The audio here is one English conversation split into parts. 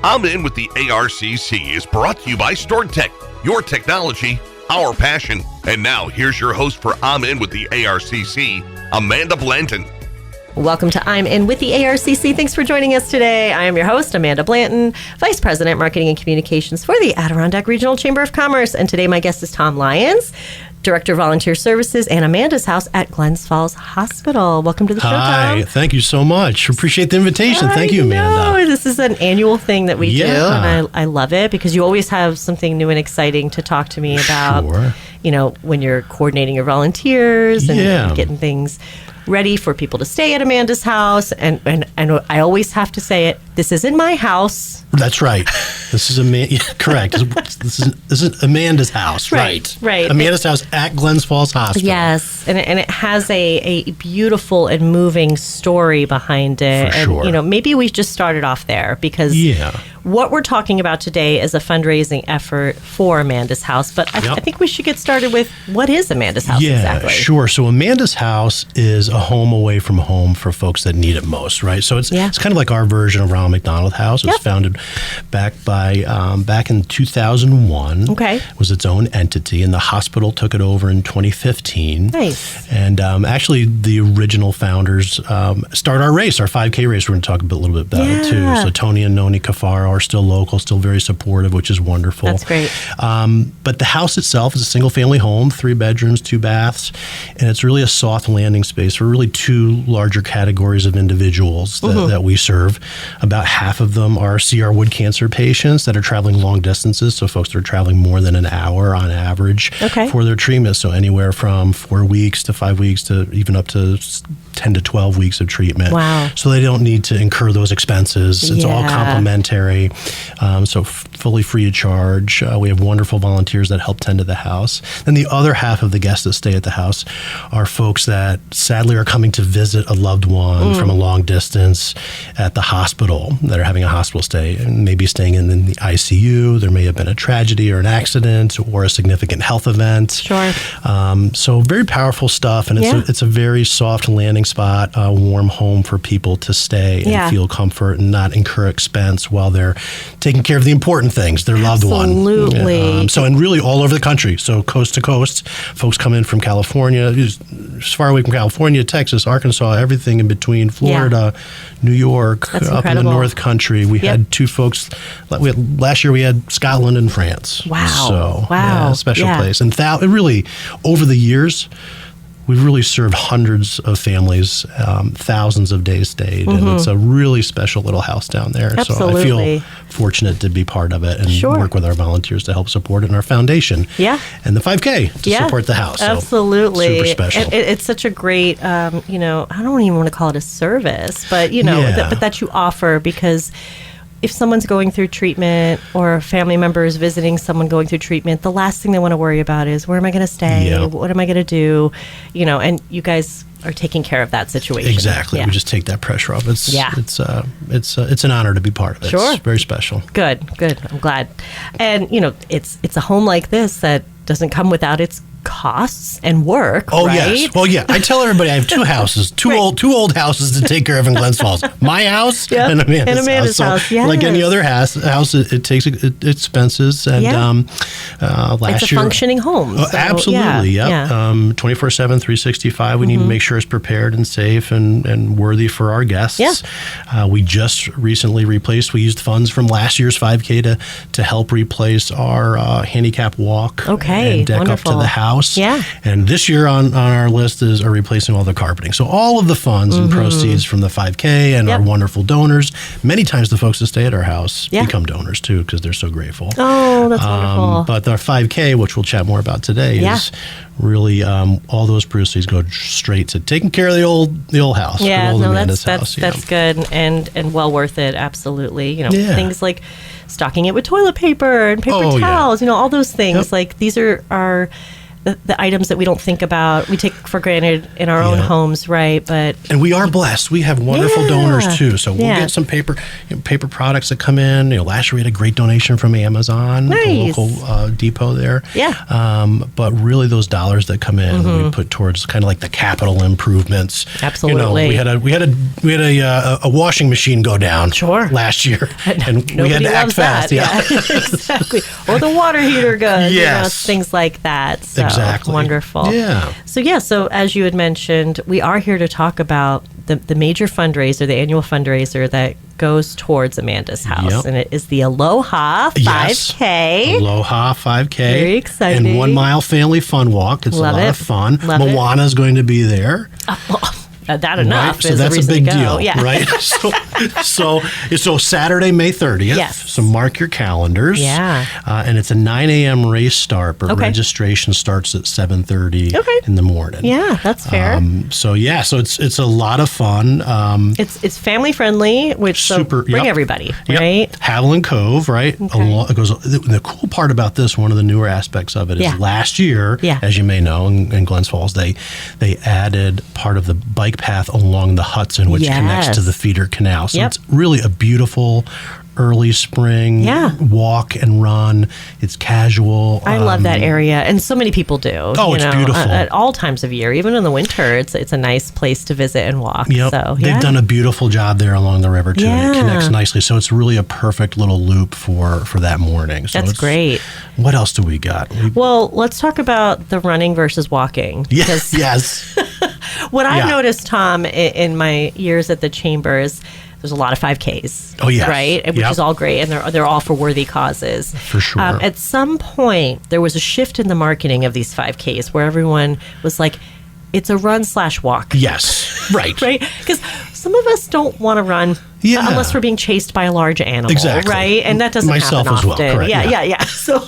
I'm In with the ARCC is brought to you by StoredTech, your technology, our passion. And now, here's your host for I'm In with the ARCC, Amanda Blanton. Welcome to I'm In with the ARCC. Thanks for joining us today. I am your host, Amanda Blanton, Vice President, Marketing and Communications for the Adirondack Regional Chamber of Commerce. And today my guest is Tom Lyons, Director of Volunteer Services and Amanda's House at Glens Falls Hospital. Welcome to the show, Tom. Hi, thank you so much. Appreciate the invitation. Thank you, Amanda. This is an annual thing that we do, and I love it because you always have something new and exciting to talk to me about. Sure. You know, when you're coordinating your volunteers and getting things ready for people to stay at Amanda's house. And I always have to say it, this isn't my house. That's right. This is correct. This is Amanda's house. Right. Amanda's house at Glens Falls Hospital. Yes, and it has a beautiful and moving story behind it. For sure. And maybe we just started off there because what we're talking about today is a fundraising effort for Amanda's house. But I think we should get started with what is Amanda's house exactly? Yeah, sure. So Amanda's house is a home away from home for folks that need it most, right? So it's kind of like our version of Ronald McDonald House. It was founded back in 2001. Okay. It was its own entity, and the hospital took it over in 2015. Nice. And actually, the original founders start our race, our 5K race. We're going to talk a little bit about it too. So Tony and Noni Kafaro are still local, still very supportive, which is wonderful. That's great. But the house itself is a single-family home, 3 bedrooms, 2 baths, and it's really a soft landing space for really 2 larger categories of individuals that we serve. About half of them are CR wood cancer patients that are traveling long distances, so folks that are traveling more than an hour on average for their treatment, so anywhere from 4 weeks to 5 weeks to even up to 10 to 12 weeks of treatment. Wow. So they don't need to incur those expenses. It's all complimentary, so fully free of charge. We have wonderful volunteers that help tend to the house. Then the other half of the guests that stay at the house are folks that sadly are coming to visit a loved one from a long distance at the hospital, that are having a hospital stay and maybe staying in the ICU. There may have been a tragedy or an accident or a significant health event. Sure. So very powerful stuff, and it's a very soft landing spot, a warm home for people to stay and feel comfort and not incur expense while they're taking care of the important things, their loved one. Absolutely. And really all over the country, so coast to coast. Folks come in from California, as far away from California, Texas, Arkansas, everything in between, Florida, New York, up in the North Country. We had 2 folks. Last year we had Scotland and France. Wow. So, special place. And really, over the years, we've really served hundreds of families, thousands of days stayed, and it's a really special little house down there. Absolutely. So I feel fortunate to be part of it and work with our volunteers to help support it in our foundation. And the 5K to support the house. Absolutely. So super special. It's such a great, I don't even want to call it a service, but, but that you offer, because if someone's going through treatment or a family member is visiting someone going through treatment, the last thing they want to worry about is, where am I going to stay? What am I going to do? And you guys are taking care of that situation. Exactly. We just take that pressure off. It's an honor to be part of it. Sure. It's very special. Good. I'm glad. And, it's a home like this that doesn't come without its costs and work, right? Yes. Well, I tell everybody I have 2 houses, two old houses to take care of in Glens Falls. My house and Amanda's house. So, like any other house, it takes expenses. And last it's a functioning home. So, absolutely. 24/7, 365. We need to make sure it's prepared and safe and worthy for our guests. We just recently replaced. We used funds from last year's 5K to help replace our handicap walk and deck up to the house. And this year on our list are replacing all the carpeting. So all of the funds and proceeds from the 5K and our wonderful donors, many times the folks that stay at our house become donors too, because they're so grateful. Oh, that's wonderful. But our 5K, which we'll chat more about today, is really all those proceeds go straight to taking care of the old house. That's good and well worth it. Absolutely. Things like stocking it with toilet paper and paper towels. All those things. Like these are the items that we don't think about, we take for granted in our own homes, right? And we are blessed. We have wonderful donors too. So we'll get some paper products that come in. Last year we had a great donation from Amazon, the local depot there. Yeah. But really, those dollars that come in, we put towards kind of like the capital improvements. Absolutely. We had a washing machine go down last year, and we had to act fast. Yeah, exactly. Or the water heater goes. Yes. Things like that. So exactly. Wonderful. Yeah. So as you had mentioned, we are here to talk about the major fundraiser, the annual fundraiser that goes towards Amanda's house. And it is the Aloha 5K. Yes. Aloha 5K. Very exciting. And 1 Mile Family Fun Walk. It's a lot of fun. Moana is going to be there. That enough. Right? So that's a big deal, right? So Saturday, May 30th. Yes. So mark your calendars. Yeah. And it's a 9 a.m. race start, but registration starts at 7:30 in the morning. Yeah, that's fair. So it's a lot of fun. It's family friendly, which bring everybody, right? Haviland Cove, right? It goes. The cool part about this, one of the newer aspects of it, is last year, as you may know, in Glens Falls, they added part of the bike path along the Hudson, which connects to the feeder canal. So it's really a beautiful early spring walk and run. It's casual. I love that area, and so many people do. Oh, it's beautiful at all times of year, even in the winter. It's a nice place to visit and walk. Yep. So they've done a beautiful job there along the river too. And it connects nicely, so it's really a perfect little loop for that morning. So that's great. What else do we got? Well, let's talk about the running versus walking. Yes. What I've noticed, Tom, in my years at the chamber is there's a lot of 5Ks. Oh, yeah. Right? Which is all great, and they're all for worthy causes. For sure. At some point, there was a shift in the marketing of these 5Ks where everyone was like, it's a run/walk. Yes. Right. Right? Because some of us don't want to run unless we're being chased by a large animal. Exactly. Right? And that doesn't happen often. Myself as well. Correct. Yeah. So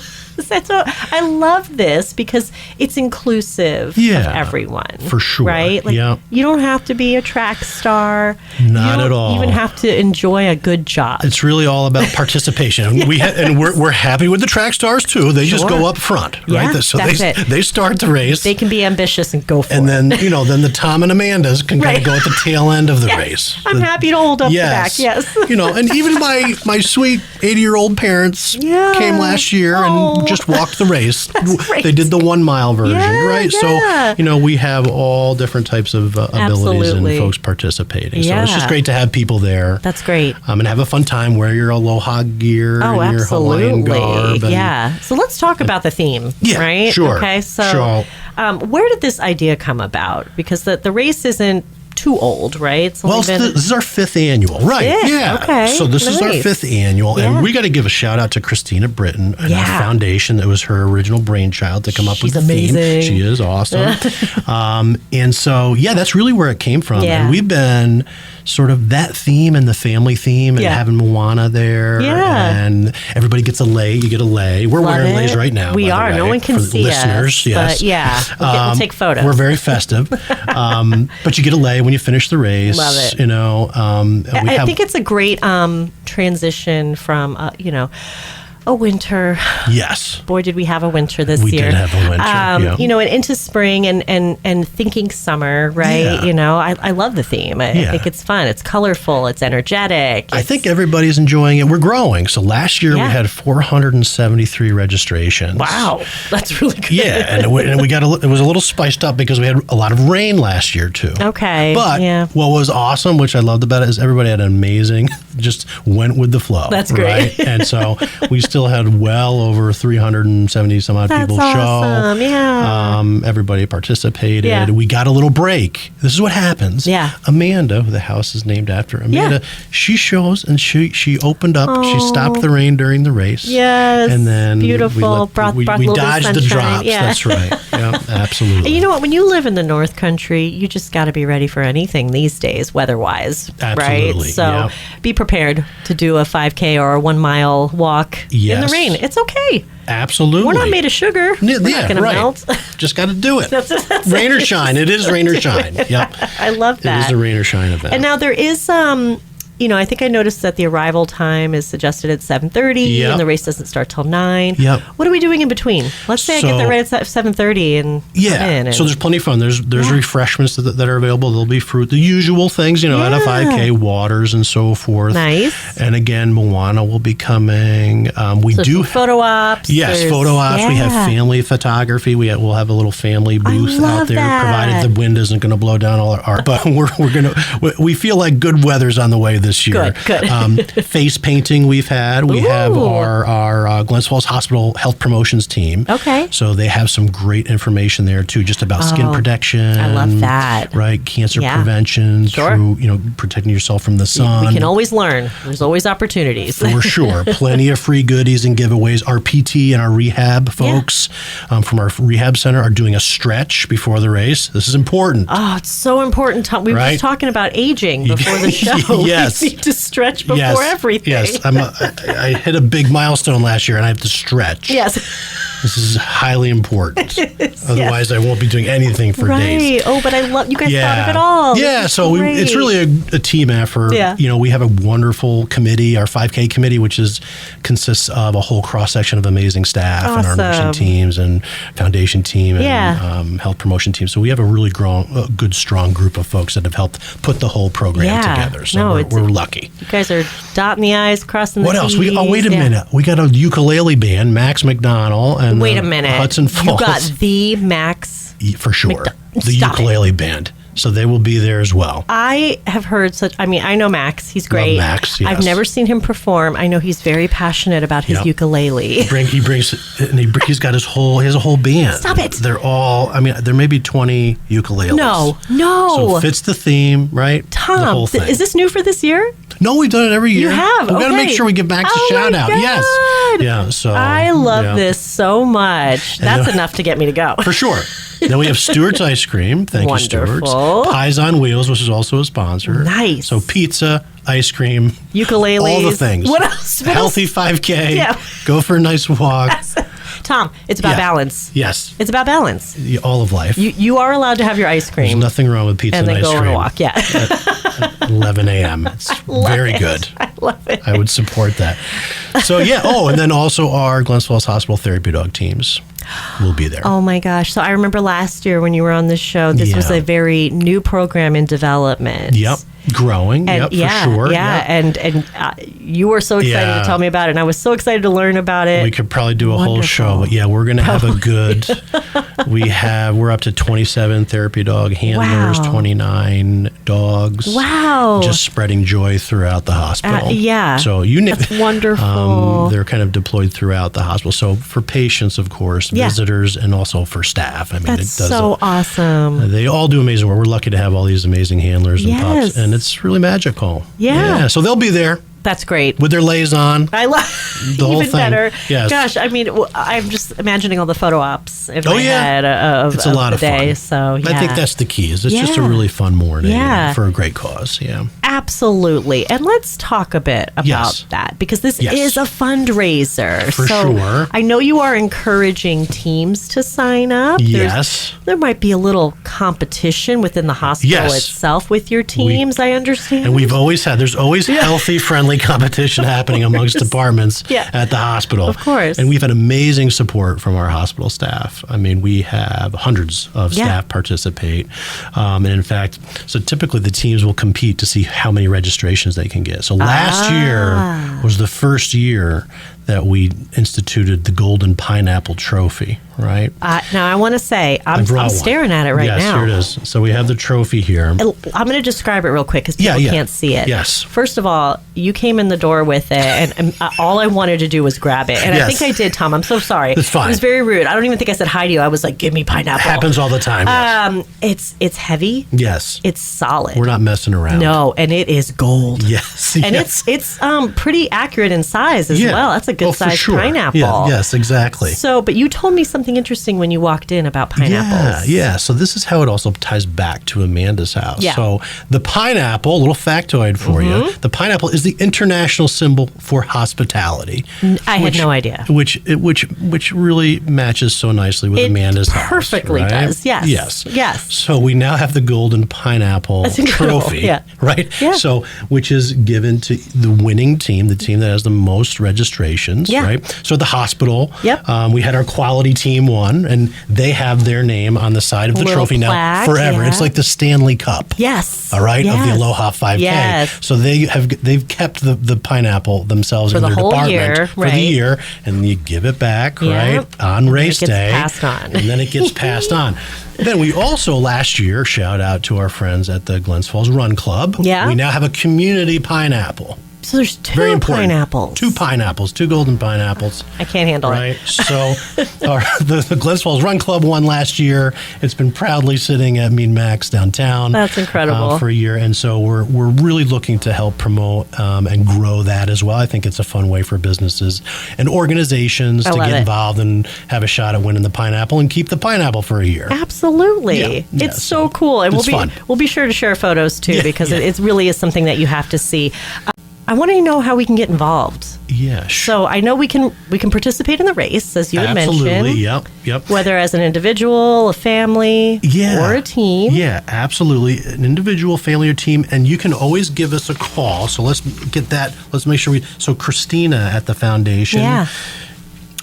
I love this because it's inclusive of everyone. For sure. Right? You don't have to be a track star. Not at all. You don't even have to enjoy a good job. It's really all about participation. We're happy with the track stars too. They just go up front, right? So they start the race. They can be ambitious and go for it. And then, then the Tom and Amandas can kind of go at the tail end of the race. I'm happy to hold up the back. Yes. And even my sweet 80-year-old parents came last year and just walked the race. They did the 1 mile version, right? Yeah. So, we have all different types of abilities and folks participating. So it's just great to have people there. That's great. And have a fun time. Wear your Aloha gear and your Hawaiian garb. So let's talk about the theme, right? Sure. Okay, so where did this idea come about? Because the race isn't too old, right? This is our 5th annual, right? Okay. So this is our 5th annual, and we got to give a shout out to Christina Britton and our foundation. That was her original brainchild to come up with the theme. She is awesome. And so, that's really where it came from. And we've been sort of that theme and the family theme and having Moana there. And everybody gets a lei. You get a lei. We're wearing leis right now. We are. No one can see listeners, us. But we'll take photos. We're very festive. But you get a lei when you finish the race. Love it. I think it's a great transition from, a winter. Yes. Boy, did we have a winter this year. We did have a winter, and into spring and thinking summer, right? Yeah. I love the theme. I think it's fun. It's colorful. It's energetic. I think everybody's enjoying it. We're growing. So last year we had 473 registrations. Wow. That's really good. Yeah. And we got it was a little spiced up because we had a lot of rain last year too. Okay. But what was awesome, which I loved about it, is everybody had an amazing, just went with the flow. That's great. Right? And so we still had well over 370 some odd people show. Awesome. Yeah. Everybody participated. Yeah. We got a little break. This is what happens. Yeah. Amanda, the house is named after Amanda, she shows and she opened up. She stopped the rain during the race. Yes. And then beautiful. we dodged the drops. Yeah. That's right. Yeah, absolutely. And you know what? When you live in the North Country, you just got to be ready for anything these days, weather-wise. Absolutely. Right? So be prepared to do a 5K or a 1 mile walk in the rain. It's okay. Absolutely. We're not made of sugar. We're not going to melt. Just got to do it. That's rain or shine. It is rain or shine. Yep. I love that. It is a rain or shine event. And now there is I think I noticed that the arrival time is suggested at 7:30, and the race doesn't start till 9. Yep. What are we doing in between? Let's say I get there right at 7:30 and so there's plenty of fun. There's refreshments that are available. There'll be fruit, the usual things, at a 5K, waters and so forth. Nice. And again, Moana will be coming. We do photo ops. Yes, photo ops. Yeah. We have family photography. We'll have a little family booth out there, provided the wind isn't going to blow down all our art. But we feel like good weather's on the way this year. Good. Face painting we've had. We have our Glens Falls Hospital Health Promotions team. Okay. So they have some great information there too, just about skin protection. I love that. Right, cancer prevention through protecting yourself from the sun. We can always learn. There's always opportunities. For sure. Plenty of free goodies and giveaways. Our PT and our rehab folks from our rehab center are doing a stretch before the race. This is important. Oh, it's so important. Tom. We were just talking about aging before the show. Yes. We need to stretch before everything. Yes. I hit a big milestone last year and I have to stretch. Yes. This is highly important. Otherwise, I won't be doing anything for days. Oh, but I love you guys thought of it all. Yeah, so it's really a team effort. Yeah. We have a wonderful committee, our 5K committee, which consists of a whole cross-section of amazing staff and our nursing teams and foundation team and health promotion team. So we have a really good, strong group of folks that have helped put the whole program together. So we're lucky. You guys are dotting the I's, crossing the T's. What else? Wait a minute. We got a ukulele band, Max McDonald and wait a minute. Hudson Falls. You got the Max. For sure. The ukulele band. So they will be there as well. I have heard I know Max. He's great. Love Max, yes. I've never seen him perform. I know he's very passionate about his ukulele. He's got his whole band. Stop it. They're all, there may be 20 ukuleles. No. So it fits the theme, right? Tom, the whole thing. Is this new for this year? No, we've done it every year. You have? We've got to make sure we give Max a shout out. Yes. Yeah. So I love this so much. That's enough to get me to go. For sure. Then we have Stewart's Ice Cream. Thank you, Stewart's. Pies on Wheels, which is also a sponsor. Nice. So pizza, ice cream, ukuleles, all the things. What else? Healthy 5K. Yeah. Go for a nice walk. Tom, it's about balance. Yes. It's about balance. All of life. You are allowed to have your ice cream. There's nothing wrong with pizza and ice cream. And then go on a walk, at 11 a.m. It's very good. I love it. I would support that. So, and then also our Glens Falls Hospital therapy dog teams will be there. Oh, my gosh. So I remember last year when you were on the show, this was a very new program in development. Yep. Growing, for sure. Yeah, and you were so excited to tell me about it, and I was so excited to learn about it. We could probably do a whole show, but we're going to have a good. We're up to 27 therapy dog handlers, 29 dogs. Wow! Just spreading joy throughout the hospital. So that's wonderful. They're kind of deployed throughout the hospital. So for patients, of course, visitors, and also for staff. That's so awesome. They all do amazing work. We're lucky to have all these amazing handlers and pups, and it's really magical. Yeah. So they'll be there. That's great. With their lays on. I love the whole thing. Better. Yes. Gosh, I'm just imagining all the photo ops in my head of it's a lot the of day. Fun. So I think that's the key. It's just a really fun morning for a great cause. Yeah. Absolutely. And let's talk a bit about that, because this is a fundraiser. For sure. I know you are encouraging teams to sign up. There might be a little competition within the hospital itself with your teams, I understand. And there's always healthy, friendly competition happening amongst departments at the hospital. Of course. And we've had amazing support from our hospital staff. We have hundreds of staff participate. And in fact, so typically the teams will compete to see how many registrations they can get. So last year was the first year that we instituted the Golden Pineapple Trophy, right? Now, I want to say, I'm staring at it right now. Yes, here it is. So we have the trophy here. I'm going to describe it real quick because people can't see it. Yes. First of all, you came in the door with it, and all I wanted to do was grab it. And I think I did, Tom. I'm so sorry. It's fine. It was very rude. I don't even think I said hi to you. I was like, give me pineapple. It happens all the time. It's heavy. Yes. It's solid. We're not messing around. No, and it is gold. Yes. And it's pretty accurate in size as well. That's a good sized pineapple. Yeah, yes, exactly. So, but you told me something interesting when you walked in about pineapples. Yeah. So this is how it also ties back to Amanda's house. Yeah. So the pineapple, a little factoid for you, the pineapple is the international symbol for hospitality. I had no idea. Which really matches so nicely with Amanda's house. Perfectly does. Yes. So we now have the golden pineapple trophy, right? Yeah. So, which is given to the winning team, the team that has the most registrations, right? So at the hospital, we had our quality team won, and they have their name on the side of the trophy now forever. It's like the Stanley Cup. Yes. All right, of the Aloha 5K. Yes. So they've kept the pineapple themselves for in the their whole department year, for the year, and you give it back, right, on race day. Passed on. And then it gets passed on. Then we also last year, shout out to our friends at the Glens Falls Run Club. Yeah. We now have a community pineapple. So there's two pineapples. Two golden pineapples. I can't handle it. Right. So the Glens Falls Run Club won last year. It's been proudly sitting at Mean Max downtown. That's incredible. For a year. And so we're really looking to help promote and grow that as well. I think it's a fun way for businesses and organizations to get involved and have a shot at winning the pineapple and keep the pineapple for a year. Absolutely. It's so cool. And we'll be sure to share photos too, because it really is something that you have to see. I want to know how we can get involved. Yeah. So I know we can participate in the race, as you had mentioned. Absolutely. Yep. Whether as an individual, a family, or a team. Yeah, absolutely. An individual, family, or team. And you can always give us a call. So let's get that. Let's make sure so Christina at the foundation. Yeah.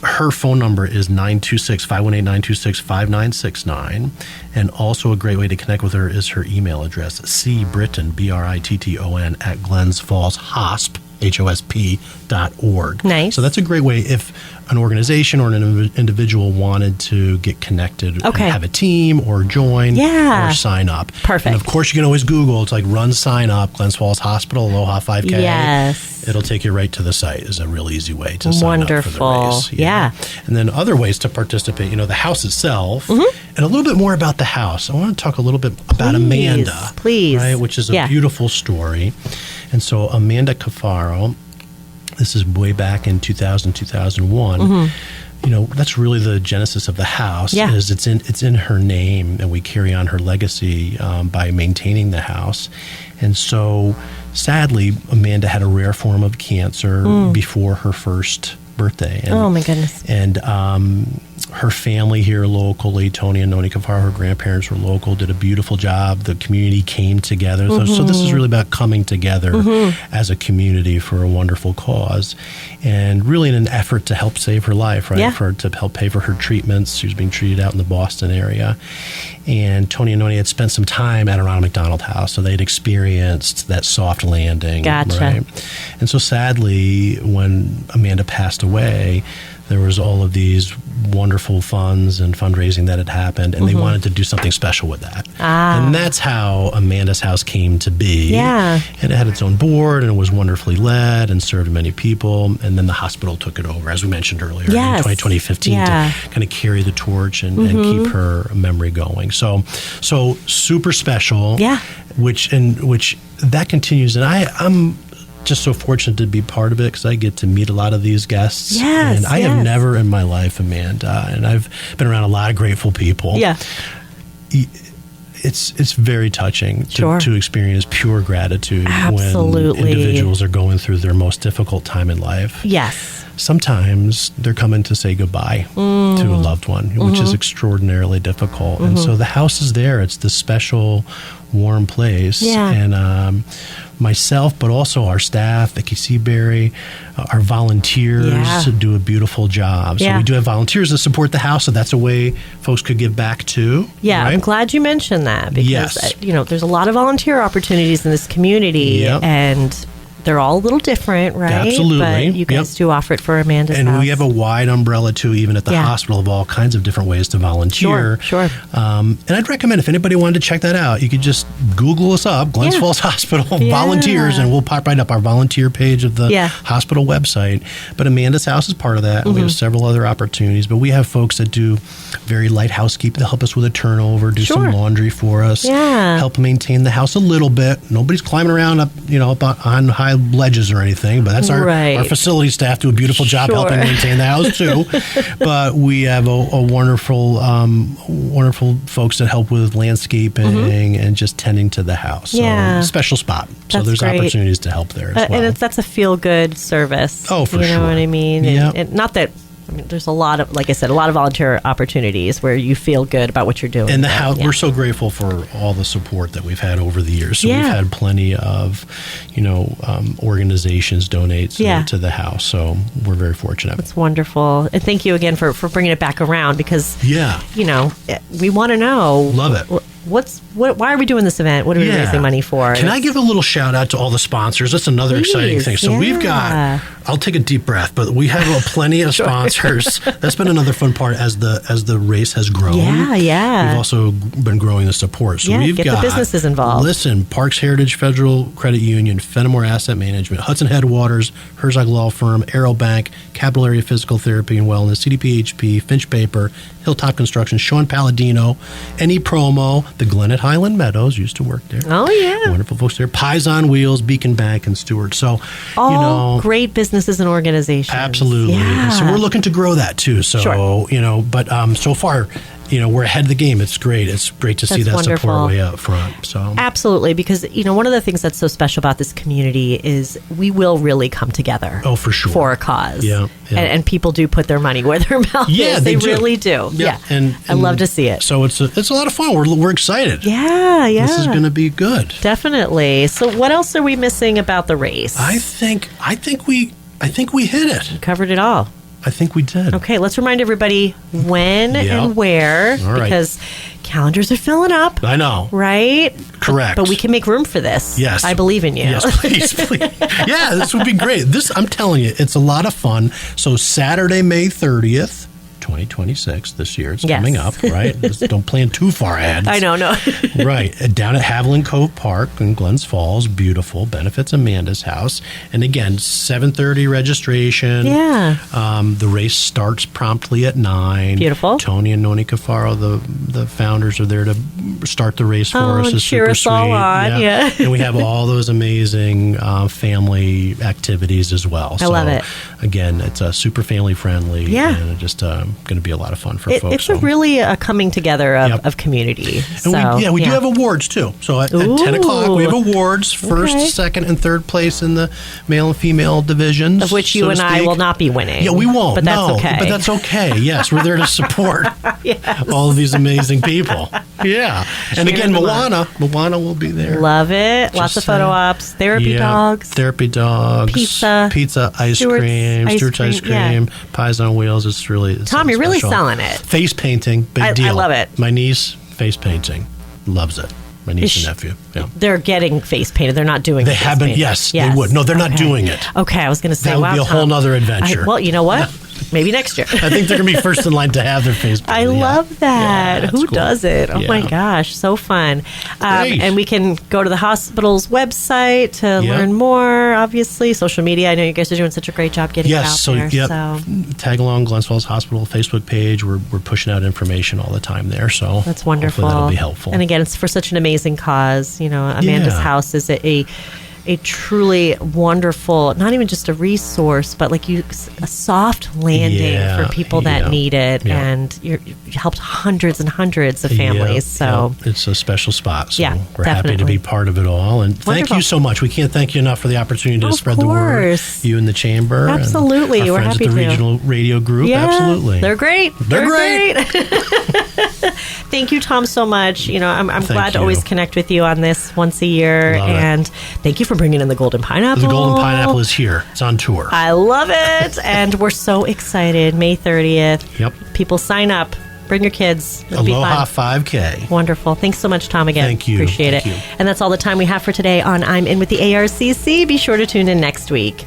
Her phone number is 518-926-5969. And also a great way to connect with her is her email address, cbritton, Britton, at glensfallshosp.org. Nice. So that's a great way if an organization or an individual wanted to get connected and have a team or join or sign up. Perfect. And of course, you can always Google. It's like run sign up, Glens Falls Hospital, Aloha 5K. Yes. It'll take you right to the site. It's a real easy way to sign up for the race. Yeah. And then other ways to participate, the house itself, and a little bit more about the house. I want to talk a little bit about Amanda. Please. Right, which is a beautiful story. And so Amanda Cafaro, this is way back in 2000, 2001. That's really the genesis of the house. Yeah. Is it's in her name, and we carry on her legacy by maintaining the house. And so, sadly, Amanda had a rare form of cancer before her first birthday. And, oh my goodness! And her family here locally, Tony and Noni Cafaro, her grandparents were local, did a beautiful job. The community came together. So this is really about coming together as a community for a wonderful cause, and really in an effort to help save her life, right? To help pay for her treatments. She was being treated out in the Boston area. And Tony and Noni had spent some time at a Ronald McDonald House, so they'd experienced that soft landing. Gotcha. Right? And so sadly, when Amanda passed away, there was all of these wonderful funds and fundraising that had happened, and they wanted to do something special with that. And that's how Amanda's House came to be. Yeah. And it had its own board, and it was wonderfully led and served many people. And then the hospital took it over, as we mentioned earlier, in 2015 to kind of carry the torch and keep her memory going. So super special. Yeah. Which that continues. And I'm just so fortunate to be part of it because I get to meet a lot of these guests. Yes, and I have never in my life, Amanda, and I've been around a lot of grateful people. Yeah. It's very touching to experience pure gratitude when individuals are going through their most difficult time in life. Yes. Sometimes they're coming to say goodbye to a loved one, which is extraordinarily difficult. And so the house is there. It's this special, warm place. Yeah. And myself, but also our staff, Vicki Seabury, our volunteers do a beautiful job. So we do have volunteers that support the house, so that's a way folks could give back too. Yeah, right? I'm glad you mentioned that because there's a lot of volunteer opportunities in this community, and they're all a little different, right? Absolutely. But you guys do offer it for Amanda's House. And we have a wide umbrella, too, even at the hospital, of all kinds of different ways to volunteer. Sure. And I'd recommend if anybody wanted to check that out, you could just Google us up, Glens Falls Hospital volunteers, and we'll pop right up our volunteer page of the hospital website. But Amanda's House is part of that, and we have several other opportunities. But we have folks that do very light housekeeping to help us with a turnover, do some laundry for us, help maintain the house a little bit. Nobody's climbing around up on high have ledges or anything, but that's our facility staff do a beautiful job helping maintain the house too. But we have a wonderful folks that help with landscaping and just tending to the house. So special spot. So there's opportunities to help there as well. And that's a feel-good service. Oh, for sure. You know what I mean? And not that... there's a lot of, like I said, a lot of volunteer opportunities where you feel good about what you're doing. And the house, we're so grateful for all the support that we've had over the years. So we've had plenty of, organizations donate to the house. So we're very fortunate. It's wonderful. And thank you again for bringing it back around because, we want to know. Love it. Why are we doing this event? What are we raising money for? Can I give a little shout out to all the sponsors? That's another exciting thing. So we've got, I'll take a deep breath, but we have plenty of sponsors. That's been another fun part as the race has grown. We've also been growing the support. So we've got the businesses involved. Listen, Parks Heritage Federal Credit Union, Fenimore Asset Management, Hudson Headwaters, Herzog Law Firm, Aero Bank, Capital Area Physical Therapy and Wellness, CDPHP, Finch Paper, Hilltop Construction, Sean Palladino, Any Promo, the Glen at Highland Meadows, used to work there. Oh, yeah. Wonderful folks there. Pies on Wheels, Beacon Bank, and Stewart. So, all great businesses and organizations. Absolutely. Yeah. So we're looking to grow that too. So, but so far, we're ahead of the game. It's great. It's great to see that support way up front. So absolutely, because one of the things that's so special about this community is we will really come together. Oh, for sure, for a cause. Yeah. And people do put their money where their mouth is. They really do. Yeah. And I love to see it. So it's a lot of fun. We're excited. Yeah. This is going to be good. Definitely. So what else are we missing about the race? I think we hit it. We covered it all. I think we did. Okay, let's remind everybody when and where, because calendars are filling up. I know. Right? Correct. But we can make room for this. Yes. I believe in you. Yes, please. Yeah, this would be great. I'm telling you, it's a lot of fun. So Saturday, May 30th, 2026, this year, it's coming up, right? Just don't plan too far ahead. I know, no. Right. Down at Haviland Cove Park in Glens Falls, beautiful, benefits Amanda's house. And again, 7:30 registration. Yeah. The race starts promptly at 9. Beautiful. Tony and Noni Cafaro, the founders, are there to start the race for us. It's cheer super us sweet. all on. Yeah. And we have all those amazing family activities as well. I love it. Again, it's super family friendly. Yeah. And just going to be a lot of fun for folks. It's really a coming together of community. And we do have awards too. So at 10 o'clock, we have awards, first, second, and third place in the male and female divisions. Of which you and I will not be winning. Yeah, we won't. But that's okay. But that's okay. Yes, we're there to support all of these amazing people. Yeah. And again, Moana will be there. Love it. Lots of photo ops, therapy dogs, pizza, ice cream, Stewart's ice cream, pies on wheels. It's really Tom, you're really selling it. Face painting, big deal. I love it. My niece, face painting, loves it. My niece and nephew. Yeah. They're getting face painted. They're not doing. They haven't. Yes, they would. No, they're not doing it. Okay, I was going to say that would be a whole nother adventure. Well, you know what? Maybe next year. I think they're going to be first in line to have their face painted. I love that. Who does it? Oh my gosh, so fun. And we can go to the hospital's website to learn more, obviously. Social media. I know you guys are doing such a great job getting it out there. So tag along Glens Falls Hospital Facebook page. We're pushing out information all the time there. So that's wonderful. Hopefully that'll be helpful. And again, it's for such an amazing cause. Amanda's house is a truly wonderful, not even just a resource, but a soft landing for people that need it. And you helped hundreds and hundreds of families. So it's a special spot. So we're definitely happy to be part of it all. And thank you so much. We can't thank you enough for the opportunity to spread the word. You and the chamber. Absolutely. And our friends at the regional radio group. Yeah, absolutely. They're great. They're great. Thank you, Tom, so much. I'm glad to always connect with you on this once a year. And thank you for bringing in the golden pineapple. The golden pineapple is here. It's on tour. I love it. And we're so excited. May 30th. Yep. People sign up. Bring your kids. It'll Aloha be fun. 5K. Wonderful. Thanks so much, Tom, again. Thank you. Appreciate it. And that's all the time we have for today on I'm In with the ARCC. Be sure to tune in next week.